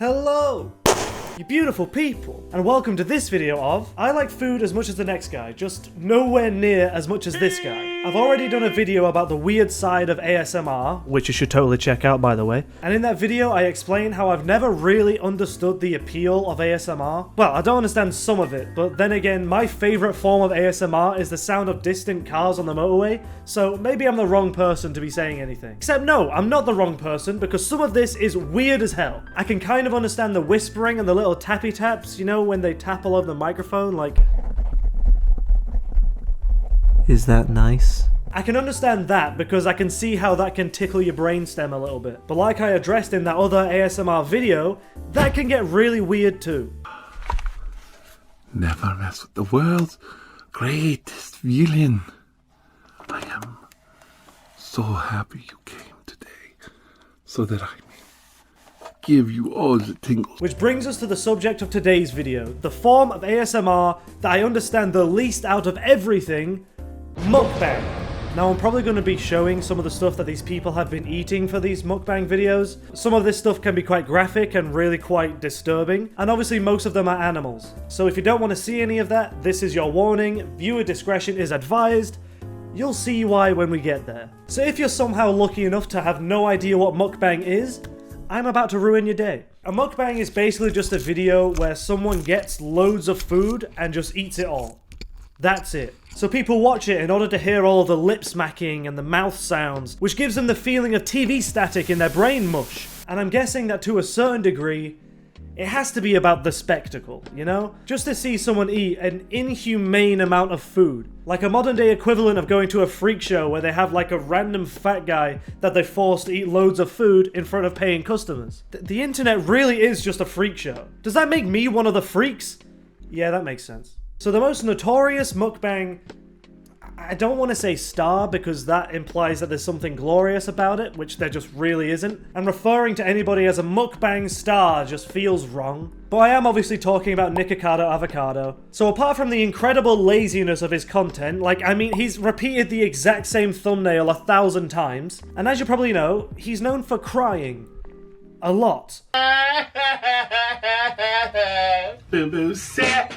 Hello, you beautiful people, and welcome to this video of I like food as much as the next guy, just nowhere near as much as this guy. I've already done a video about the weird side of ASMR, which you should totally check out by the way, and in that video I explain how I've never really understood the appeal of ASMR. Well, I don't understand some of it, but then again, my favourite form of ASMR is the sound of distant cars on the motorway, so maybe I'm the wrong person to be saying anything. Except no, I'm not the wrong person, because some of this is weird as hell. I can kind of understand the whispering and the little tappy taps, you know, when they tap all over the microphone, like... Is that nice? I can understand that because I can see how that can tickle your brainstem a little bit. But like I addressed in that other ASMR video, that can get really weird too. Never mess with the world's greatest villain. I am so happy you came today so that I may give you all the tingles. Which brings us to the subject of today's video, the form of ASMR that I understand the least out of everything, mukbang. Now I'm probably going to be showing some of the stuff that these people have been eating for these mukbang videos. Some of this stuff can be quite graphic and really quite disturbing, and obviously most of them are animals. So if you don't want to see any of that, this is your warning, viewer discretion is advised. You'll see why when we get there. So if you're somehow lucky enough to have no idea what mukbang is, I'm about to ruin your day. A mukbang is basically just a video where someone gets loads of food and just eats it all. That's it. So people watch it in order to hear all of the lip smacking and the mouth sounds, which gives them the feeling of TV static in their brain mush. And I'm guessing that to a certain degree, it has to be about the spectacle, you know? Just to see someone eat an inhumane amount of food. Like a modern day equivalent of going to a freak show where they have like a random fat guy that they force to eat loads of food in front of paying customers. The internet really is just a freak show. Does that make me one of the freaks? Yeah, that makes sense. So the most notorious mukbang, I don't want to say star because that implies that there's something glorious about it, which there just really isn't. And referring to anybody as a mukbang star just feels wrong. But I am obviously talking about Nikocado Avocado. So apart from the incredible laziness of his content, like, I mean, he's repeated the exact same thumbnail 1,000 times. And as you probably know, he's known for crying. A lot. Boo boo set.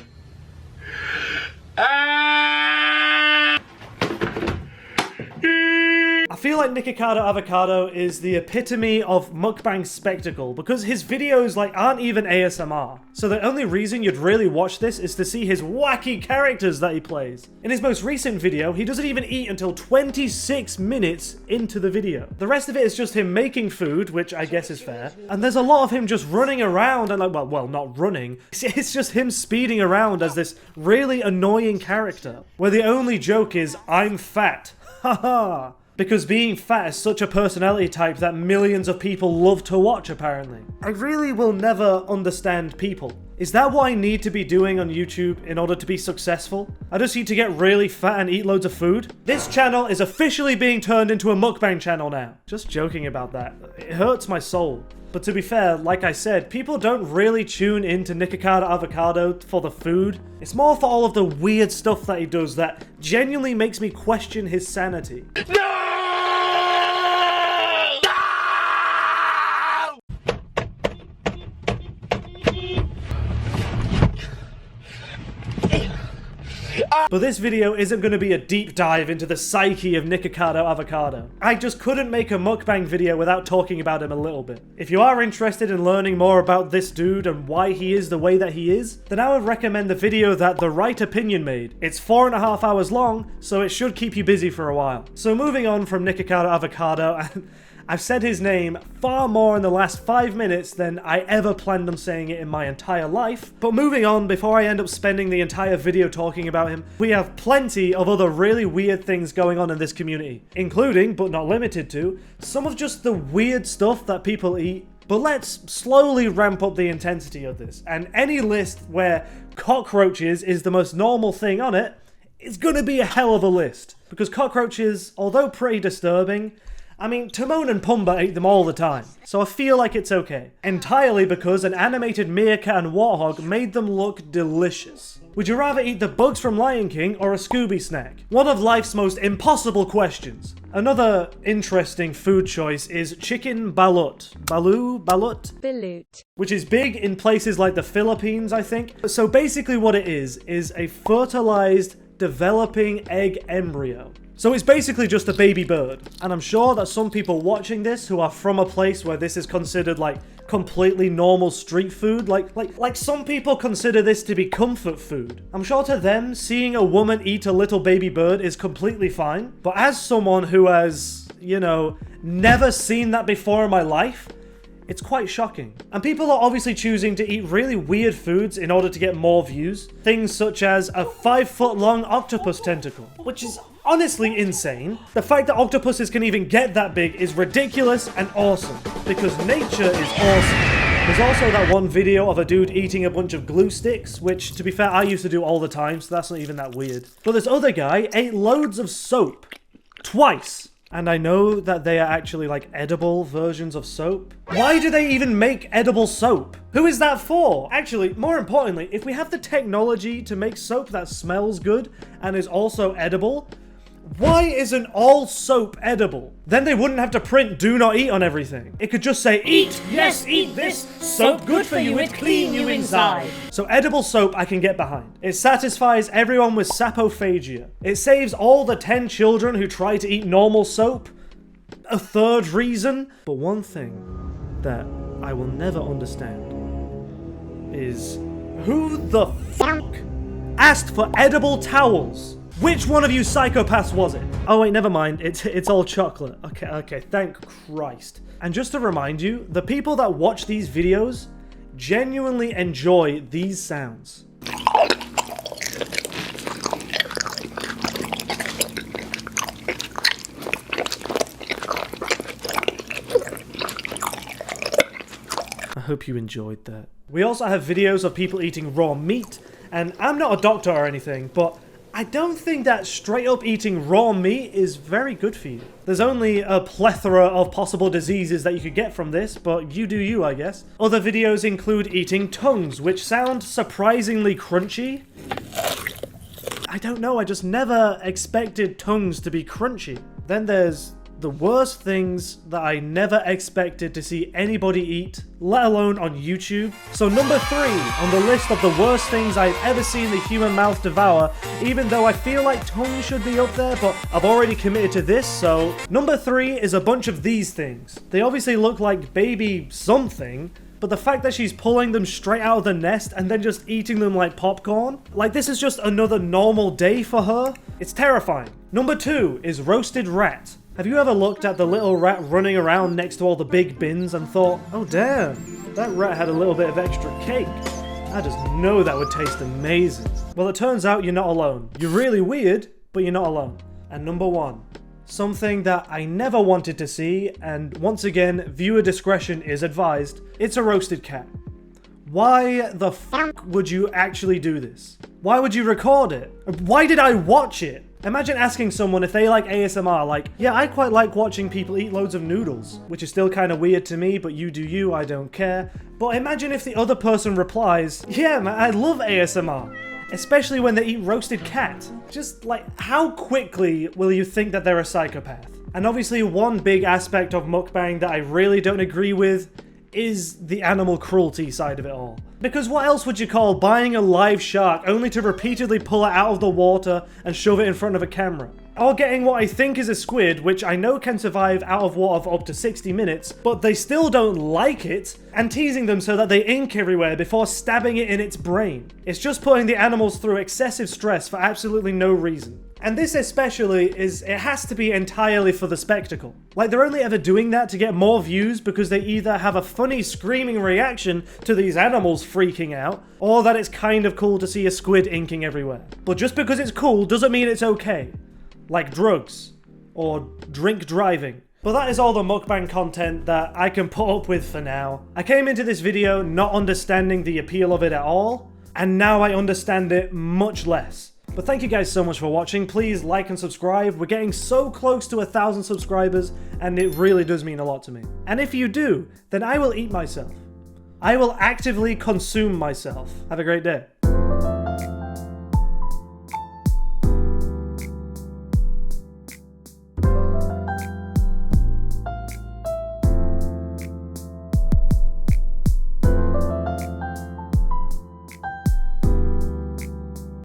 I feel like Nikocado Avocado is the epitome of mukbang spectacle because his videos like aren't even ASMR. So the only reason you'd really watch this is to see his wacky characters that he plays. In his most recent video, he doesn't even eat until 26 minutes into the video. The rest of it is just him making food, which I guess is fair. And there's a lot of him just running around and like, well, not running. It's just him speeding around as this really annoying character, where the only joke is, I'm fat. Haha. Because being fat is such a personality type that millions of people love to watch, apparently. I really will never understand people. Is that what I need to be doing on YouTube in order to be successful? I just need to get really fat and eat loads of food? This channel is officially being turned into a mukbang channel now. Just joking about that. It hurts my soul. But to be fair, like I said, people don't really tune into Nikocado Avocado for the food. It's more for all of the weird stuff that he does that genuinely makes me question his sanity. No! But this video isn't going to be a deep dive into the psyche of Nikocado Avocado. I just couldn't make a mukbang video without talking about him a little bit. If you are interested in learning more about this dude and why he is the way that he is, then I would recommend the video that The Right Opinion made. It's 4.5 hours long, so it should keep you busy for a while. So moving on from Nikocado Avocado, and I've said his name far more in the last 5 minutes than I ever planned on saying it in my entire life. But moving on, before I end up spending the entire video talking about him, we have plenty of other really weird things going on in this community, including, but not limited to, some of just the weird stuff that people eat. But let's slowly ramp up the intensity of this, and any list where cockroaches is the most normal thing on it, it's gonna be a hell of a list. Because cockroaches, although pretty disturbing, I mean, Timon and Pumbaa ate them all the time, so I feel like it's okay. Entirely because an animated meerkat and warthog made them look delicious. Would you rather eat the bugs from Lion King or a Scooby snack? One of life's most impossible questions. Another interesting food choice is chicken balut. Balut? Which is big in places like the Philippines, I think. So basically what it is a fertilized, developing egg embryo. So it's basically just a baby bird. And I'm sure that some people watching this who are from a place where this is considered like completely normal street food, like some people consider this to be comfort food. I'm sure to them, seeing a woman eat a little baby bird is completely fine. But as someone who has, you know, never seen that before in my life, it's quite shocking. And people are obviously choosing to eat really weird foods in order to get more views. Things such as a 5-foot-long octopus tentacle, which is honestly insane. The fact that octopuses can even get that big is ridiculous and awesome, because nature is awesome. There's also that one video of a dude eating a bunch of glue sticks, which, to be fair, I used to do all the time, so that's not even that weird. But this other guy ate loads of soap. Twice. And I know that they are actually like edible versions of soap. Why do they even make edible soap? Who is that for? Actually, more importantly, if we have the technology to make soap that smells good and is also edible, why isn't all soap edible? Then they wouldn't have to print "do not eat" on everything. It could just say, "Eat, yes, eat this, soap good for you, it clean you inside." So edible soap I can get behind. It satisfies everyone with sapophagia. It saves all the 10 children who try to eat normal soap. A third reason. But one thing that I will never understand is who the fuck asked for edible towels? Which one of you psychopaths was it? Oh wait, never mind. It's all chocolate. Okay, thank Christ. And just to remind you, the people that watch these videos genuinely enjoy these sounds. I hope you enjoyed that. We also have videos of people eating raw meat, and I'm not a doctor or anything, but I don't think that straight up eating raw meat is very good for you. There's only a plethora of possible diseases that you could get from this, but you do you, I guess. Other videos include eating tongues, which sound surprisingly crunchy. I don't know, I just never expected tongues to be crunchy. Then there's the worst things that I never expected to see anybody eat, let alone on YouTube. So number 3 on the list of the worst things I've ever seen the human mouth devour, even though I feel like tongue should be up there, but I've already committed to this, so number 3 is a bunch of these things. They obviously look like baby something, but the fact that she's pulling them straight out of the nest and then just eating them like popcorn, like this is just another normal day for her, it's terrifying. Number 2 is roasted rat. Have you ever looked at the little rat running around next to all the big bins and thought, oh damn, that rat had a little bit of extra cake. I just know that would taste amazing. Well, it turns out you're not alone. You're really weird, but you're not alone. And number 1, something that I never wanted to see, and once again, viewer discretion is advised, it's a roasted cat. Why the fuck would you actually do this? Why would you record it? Why did I watch it? Imagine asking someone if they like ASMR, like, yeah, I quite like watching people eat loads of noodles, which is still kind of weird to me, but you do you, I don't care. But imagine if the other person replies, yeah, man, I love ASMR, especially when they eat roasted cat. Just like, how quickly will you think that they're a psychopath? And obviously one big aspect of mukbang that I really don't agree with is the animal cruelty side of it all. Because what else would you call buying a live shark only to repeatedly pull it out of the water and shove it in front of a camera? Or getting what I think is a squid, which I know can survive out of water for up to 60 minutes, but they still don't like it, and teasing them so that they ink everywhere before stabbing it in its brain. It's just putting the animals through excessive stress for absolutely no reason. And this especially it has to be entirely for the spectacle. Like they're only ever doing that to get more views because they either have a funny screaming reaction to these animals freaking out, or that it's kind of cool to see a squid inking everywhere. But just because it's cool doesn't mean it's okay. Like drugs, or drink driving. But that is all the mukbang content that I can put up with for now. I came into this video not understanding the appeal of it at all, and now I understand it much less. But thank you guys so much for watching. Please like and subscribe. We're getting so close to 1,000 subscribers, and it really does mean a lot to me. And if you do, then I will eat myself. I will actively consume myself. Have a great day.